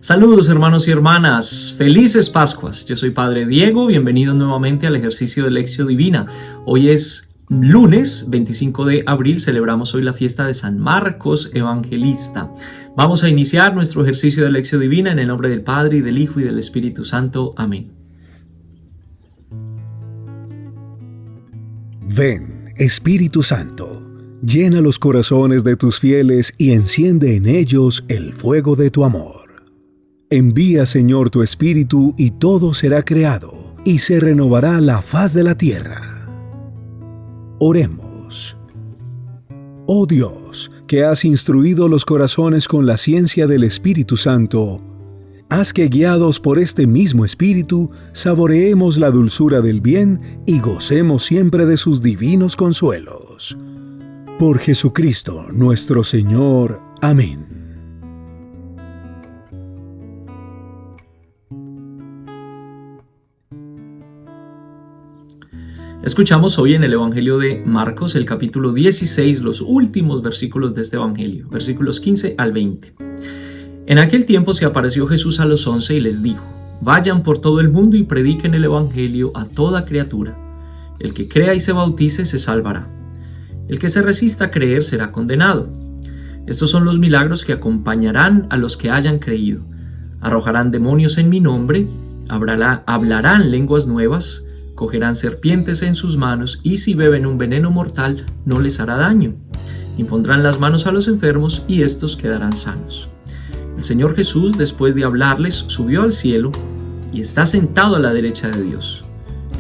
Saludos hermanos y hermanas, felices Pascuas. Yo soy Padre Diego, bienvenidos nuevamente al ejercicio de Lección Divina. Hoy es lunes 25 de abril, celebramos hoy la fiesta de San Marcos Evangelista. Vamos a iniciar nuestro ejercicio de Lección Divina en el nombre del Padre, y del Hijo, y del Espíritu Santo. Amén. Ven, Espíritu Santo, llena los corazones de tus fieles y enciende en ellos el fuego de tu amor. Envía, Señor, tu Espíritu y todo será creado, y se renovará la faz de la tierra. Oremos. Oh Dios, que has instruido los corazones con la ciencia del Espíritu Santo, haz que, guiados por este mismo Espíritu, saboreemos la dulzura del bien y gocemos siempre de sus divinos consuelos. Por Jesucristo nuestro Señor. Amén. Escuchamos hoy en el Evangelio de Marcos, el capítulo 16, los últimos versículos de este Evangelio, versículos 15 al 20. En aquel tiempo se apareció Jesús a los 11 y les dijo: vayan por todo el mundo y prediquen el Evangelio a toda criatura. El que crea y se bautice se salvará. El que se resista a creer será condenado. Estos son los milagros que acompañarán a los que hayan creído. Arrojarán demonios en mi nombre, hablarán lenguas nuevas, cogerán serpientes en sus manos, y si beben un veneno mortal no les hará daño. Impondrán las manos a los enfermos y estos quedarán sanos. El Señor Jesús, después de hablarles, subió al cielo y está sentado a la derecha de Dios.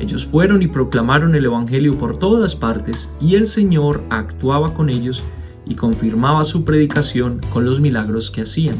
Ellos fueron y proclamaron el Evangelio por todas partes, y el Señor actuaba con ellos y confirmaba su predicación con los milagros que hacían.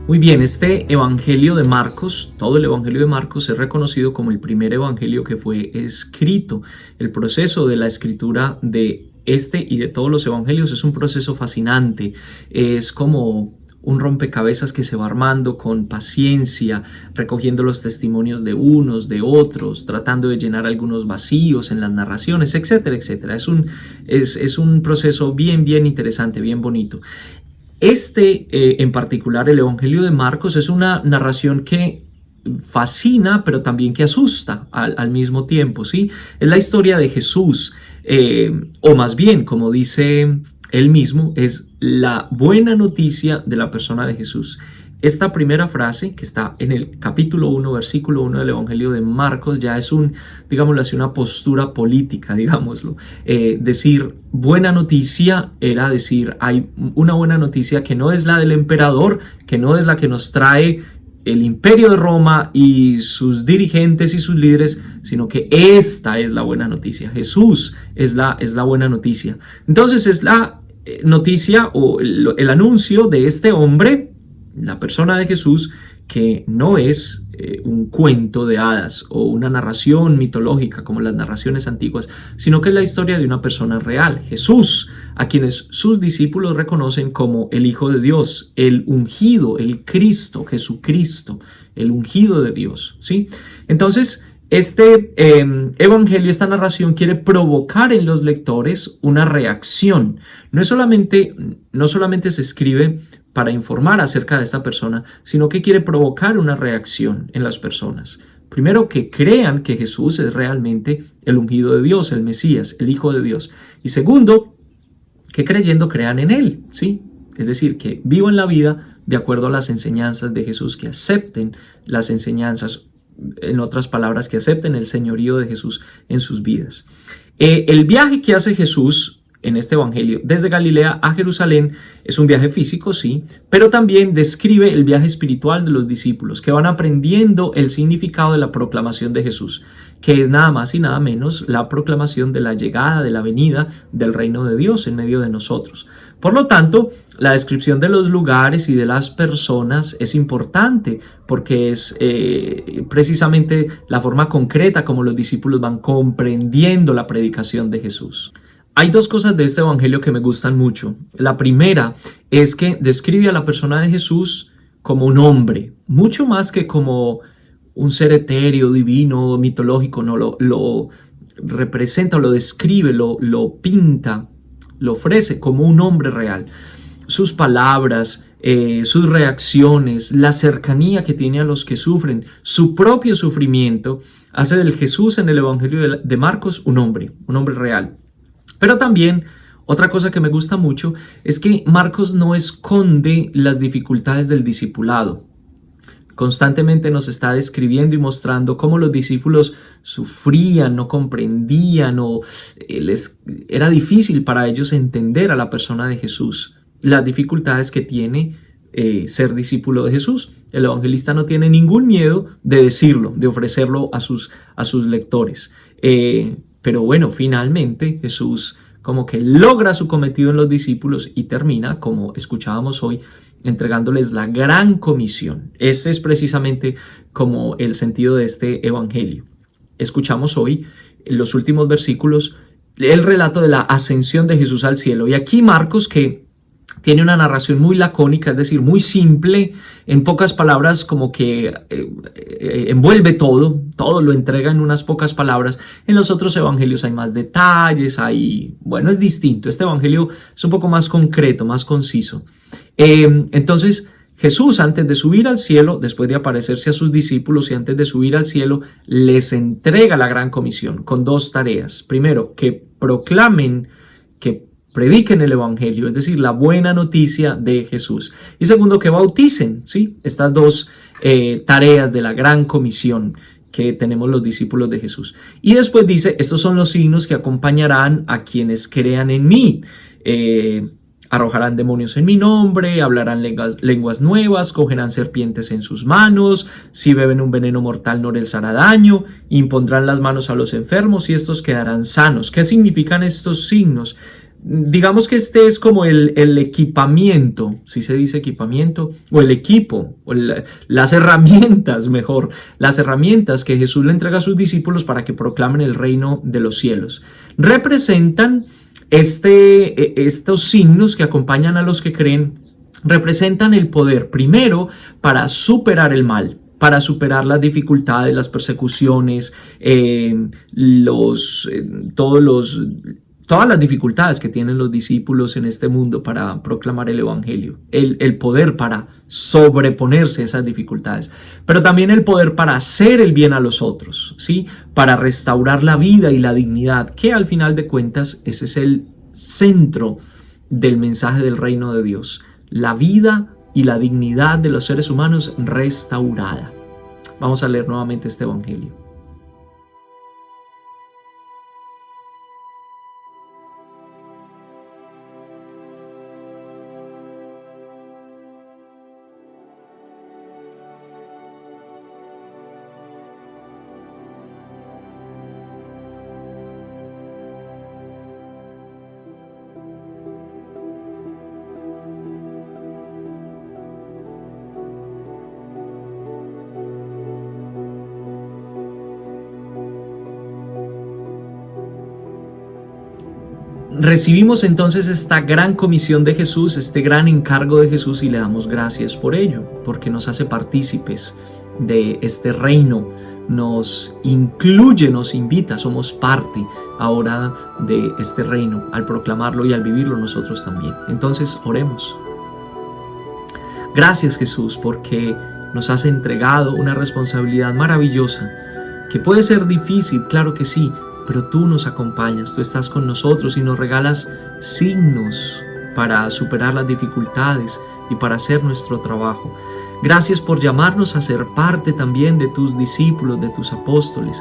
Muy bien, este Evangelio de Marcos, todo el Evangelio de Marcos es reconocido como el primer Evangelio que fue escrito. El proceso de la escritura de este y de todos los Evangelios es un proceso fascinante. Es como un rompecabezas que se va armando con paciencia, recogiendo los testimonios de unos, de otros, tratando de llenar algunos vacíos en las narraciones, etcétera, etcétera. Es un proceso bien interesante, bien bonito. En particular, el Evangelio de Marcos es una narración que fascina, pero también que asusta al mismo tiempo, ¿sí? Es la historia de Jesús, o más bien, como dice él mismo, es la buena noticia de la persona de Jesús. Esta primera frase, que está en el capítulo 1, versículo 1 del Evangelio de Marcos, ya es digámoslo así, una postura política, digámoslo. Decir buena noticia era decir, hay una buena noticia que no es la del emperador, que no es la que nos trae el imperio de Roma y sus dirigentes y sus líderes, sino que esta es la buena noticia. Jesús es la buena noticia. Entonces es la noticia o el anuncio de este hombre, la persona de Jesús, que no es un cuento de hadas o una narración mitológica como las narraciones antiguas, sino que es la historia de una persona real, Jesús, a quienes sus discípulos reconocen como el Hijo de Dios, el ungido, el Cristo, Jesucristo, el ungido de Dios, ¿sí? Entonces, este evangelio, esta narración quiere provocar en los lectores una reacción. No solamente se escribe para informar acerca de esta persona, sino que quiere provocar una reacción en las personas. Primero, que crean que Jesús es realmente el ungido de Dios, el Mesías, el Hijo de Dios. Y segundo, que creyendo crean en Él, ¿sí? Es decir, que vivan la vida de acuerdo a las enseñanzas de Jesús, que acepten las enseñanzas, en otras palabras, que acepten el señorío de Jesús en sus vidas. El viaje que hace Jesús en este evangelio desde Galilea a Jerusalén es un viaje físico, sí, pero también describe el viaje espiritual de los discípulos que van aprendiendo el significado de la proclamación de Jesús, que es nada más y nada menos la proclamación de la llegada, de la venida del reino de Dios en medio de nosotros. Por lo tanto, la descripción de los lugares y de las personas es importante porque es precisamente la forma concreta como los discípulos van comprendiendo la predicación de Jesús. Hay dos cosas de este evangelio que me gustan mucho. La primera es que describe a la persona de Jesús como un hombre, mucho más que como un ser etéreo, divino, mitológico. No, lo representa o lo describe, lo pinta, lo ofrece como un hombre real. Sus palabras, sus reacciones, la cercanía que tiene a los que sufren, su propio sufrimiento, hace del Jesús en el Evangelio de Marcos un hombre real. Pero también otra cosa que me gusta mucho es que Marcos no esconde las dificultades del discipulado. Constantemente nos está describiendo y mostrando cómo los discípulos sufrían, no comprendían o era difícil para ellos entender a la persona de Jesús. Las dificultades que tiene ser discípulo de Jesús. El evangelista no tiene ningún miedo de decirlo, de ofrecerlo a sus lectores. Pero bueno, finalmente Jesús como que logra su cometido en los discípulos y termina, como escuchábamos hoy, entregándoles la gran comisión. Este es precisamente como el sentido de este evangelio. Escuchamos hoy, en los últimos versículos, el relato de la ascensión de Jesús al cielo. Y aquí Marcos, que tiene una narración muy lacónica, es decir, muy simple, en pocas palabras, como que envuelve todo lo entrega en unas pocas palabras. En los otros evangelios hay más detalles, es distinto. Este evangelio es un poco más concreto, más conciso. Entonces, Jesús, antes de subir al cielo, después de aparecerse a sus discípulos y antes de subir al cielo, les entrega la gran comisión con dos tareas. Primero, que proclamen, que prediquen el evangelio, es decir, la buena noticia de Jesús. Y segundo, que bauticen, ¿sí? Estas dos tareas de la gran comisión que tenemos los discípulos de Jesús. Y después dice, estos son los signos que acompañarán a quienes crean en mí. Arrojarán demonios en mi nombre, hablarán lenguas nuevas, cogerán serpientes en sus manos, si beben un veneno mortal no les hará daño, impondrán las manos a los enfermos y estos quedarán sanos. ¿Qué significan estos signos? Digamos que este es como el equipamiento, si se dice equipamiento, o el equipo, o las herramientas, mejor, las herramientas que Jesús le entrega a sus discípulos para que proclamen el reino de los cielos. Representan estos signos que acompañan a los que creen, representan el poder, primero, para superar el mal, para superar las dificultades, las persecuciones, todas las dificultades que tienen los discípulos en este mundo para proclamar el evangelio, el poder para sobreponerse a esas dificultades, pero también el poder para hacer el bien a los otros, ¿sí? Para restaurar la vida y la dignidad, que al final de cuentas ese es el centro del mensaje del reino de Dios, la vida y la dignidad de los seres humanos restaurada. Vamos a leer nuevamente este evangelio. Recibimos entonces esta gran comisión de Jesús, este gran encargo de Jesús y le damos gracias por ello, porque nos hace partícipes de este reino, nos incluye, nos invita, somos parte ahora de este reino al proclamarlo y al vivirlo nosotros también. Entonces oremos. Gracias Jesús porque nos has entregado una responsabilidad maravillosa que puede ser difícil, claro que sí, pero tú nos acompañas, tú estás con nosotros y nos regalas signos para superar las dificultades y para hacer nuestro trabajo. Gracias por llamarnos a ser parte también de tus discípulos, de tus apóstoles.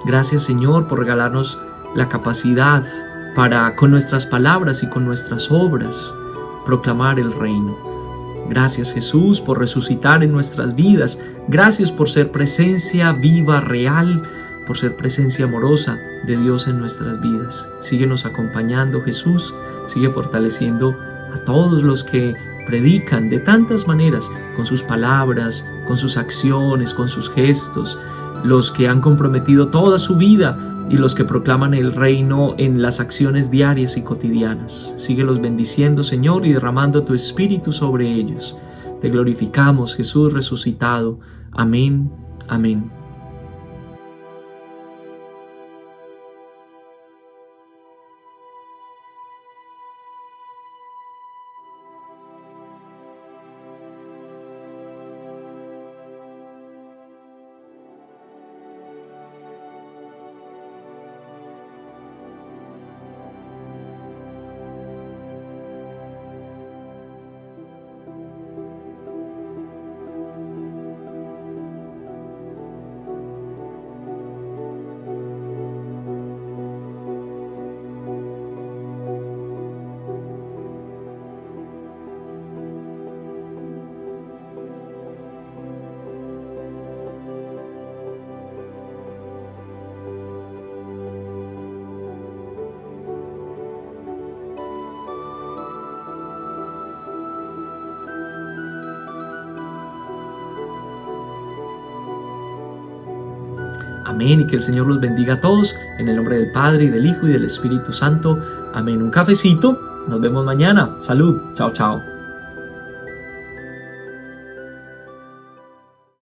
Gracias Señor por regalarnos la capacidad para, con nuestras palabras y con nuestras obras, proclamar el reino. Gracias Jesús por resucitar en nuestras vidas. Gracias por ser presencia viva, real, por ser presencia amorosa de Dios en nuestras vidas. Síguenos acompañando Jesús, sigue fortaleciendo a todos los que predican de tantas maneras, con sus palabras, con sus acciones, con sus gestos, los que han comprometido toda su vida y los que proclaman el reino en las acciones diarias y cotidianas. Síguelos bendiciendo, Señor, y derramando tu Espíritu sobre ellos. Te glorificamos, Jesús resucitado. Amén. Amén. Amén, y que el Señor los bendiga a todos, en el nombre del Padre, y del Hijo, y del Espíritu Santo. Amén. Un cafecito, nos vemos mañana. Salud, chao, chao.